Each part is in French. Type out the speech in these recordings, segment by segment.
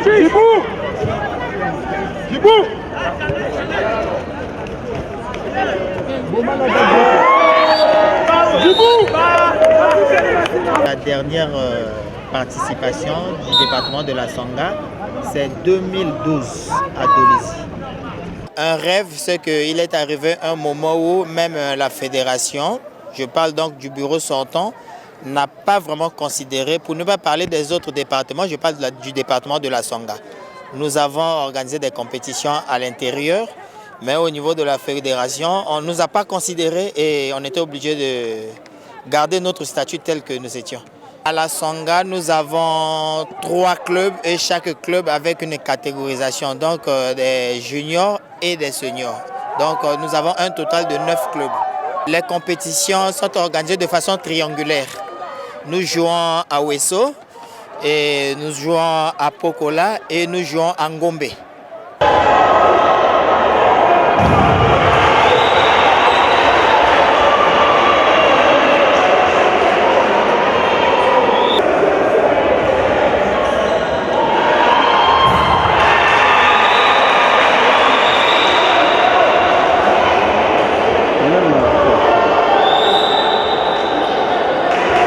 Djibo. Djibo. La dernière participation du département de la Sangha, c'est 2012 à Dolisie. Un rêve, c'est qu'il est arrivé un moment où même la fédération, je parle donc du bureau sortant, n'a pas vraiment considéré, pour ne pas parler des autres départements, je parle du département de la Sangha. Nous avons organisé des compétitions à l'intérieur, mais au niveau de la fédération, on ne nous a pas considérés et on était obligé de garder notre statut tel que nous étions. À la Sangha, nous avons 3 clubs et chaque club avec une catégorisation, donc des juniors et des seniors. Donc nous avons un total de 9 clubs. Les compétitions sont organisées de façon triangulaire. Nous jouons à Wesso, et nous jouons à Pokola et nous jouons à Ngombe.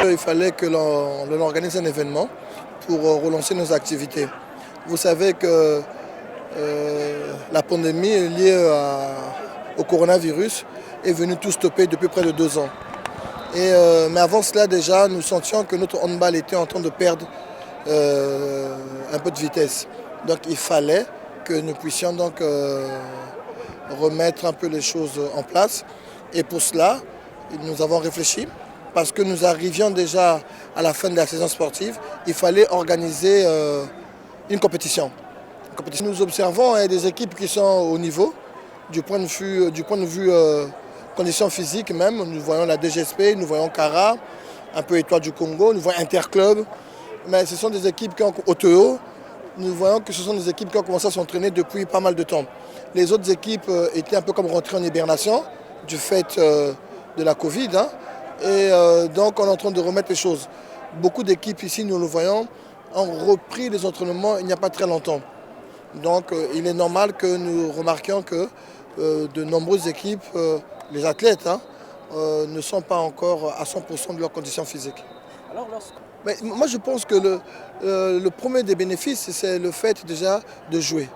Il fallait que l'on organise un événement pour relancer nos activités. Vous savez que la pandémie liée au coronavirus est venue tout stopper depuis près de 2 ans. Mais avant cela déjà, nous sentions que notre handball était en train de perdre un peu de vitesse. Donc il fallait que nous puissions donc remettre un peu les choses en place. Et pour cela, nous avons réfléchi. Parce que nous arrivions déjà à la fin de la saison sportive, il fallait organiser une compétition. Nous observons des équipes qui sont au niveau, du point de vue conditions physiques même. Nous voyons la DGSP, nous voyons Cara, un peu Étoile du Congo, nous voyons Interclub. Mais ce sont des équipes qui ont OTO. Nous voyons que ce sont des équipes qui ont commencé à s'entraîner depuis pas mal de temps. Les autres équipes étaient un peu comme rentrées en hibernation du fait de la Covid. Et donc on est en train de remettre les choses. Beaucoup d'équipes ici, nous le voyons, ont repris les entraînements il n'y a pas très longtemps. Donc il est normal que nous remarquions que de nombreuses équipes, les athlètes, ne sont pas encore à 100% de leurs conditions physiques. Mais moi je pense que le premier des bénéfices, c'est le fait déjà de jouer.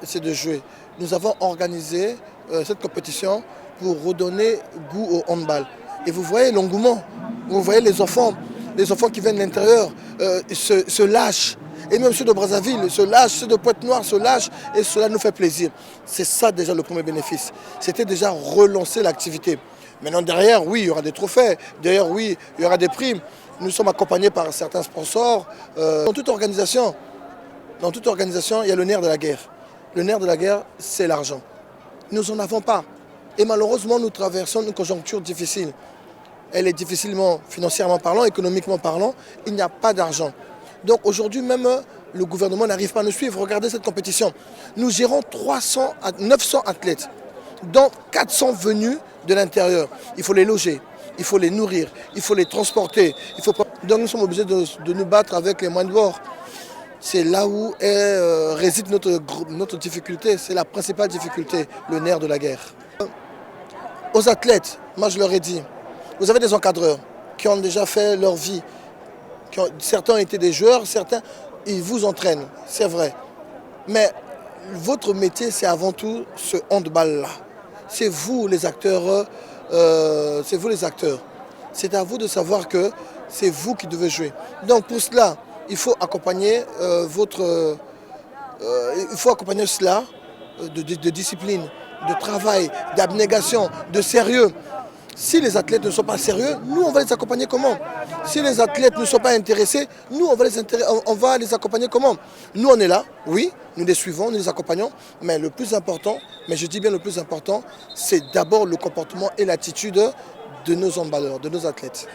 C'est de jouer. Nous avons organisé cette compétition pour redonner goût au handball. Et vous voyez l'engouement, vous voyez les enfants qui viennent de l'intérieur se lâchent. Et même ceux de Brazzaville se lâchent, ceux de Pointe-Noire se lâchent et cela nous fait plaisir. C'est ça déjà le premier bénéfice. C'était déjà relancer l'activité. Maintenant derrière, oui, il y aura des trophées. Derrière, oui, il y aura des primes. Nous sommes accompagnés par certains sponsors. Dans toute organisation, il y a le nerf de la guerre. Le nerf de la guerre, c'est l'argent. Nous n'en avons pas. Et malheureusement, nous traversons une conjoncture difficile. Elle est difficilement, financièrement parlant, économiquement parlant, il n'y a pas d'argent. Donc aujourd'hui même, le gouvernement n'arrive pas à nous suivre. Regardez cette compétition. Nous gérons 900 athlètes, dont 400 venus de l'intérieur. Il faut les loger, il faut les nourrir, il faut les transporter. Donc nous sommes obligés de nous battre avec les moyens de bord. C'est là où réside notre difficulté, c'est la principale difficulté, le nerf de la guerre. Aux athlètes, moi je leur ai dit, vous avez des encadreurs qui ont déjà fait leur vie, certains ont été des joueurs, certains ils vous entraînent, c'est vrai. Mais votre métier c'est avant tout ce handball-là. C'est vous les acteurs, c'est à vous de savoir que c'est vous qui devez jouer. Donc pour cela, il faut accompagner cela de discipline, de travail, d'abnégation, de sérieux. Si les athlètes ne sont pas sérieux, nous on va les accompagner comment? Si les athlètes ne sont pas intéressés, nous on va les accompagner comment? Nous on est là, oui, nous les suivons, nous les accompagnons, mais le plus important, mais je dis bien le plus important, c'est d'abord le comportement et l'attitude de nos handballeurs, de nos athlètes.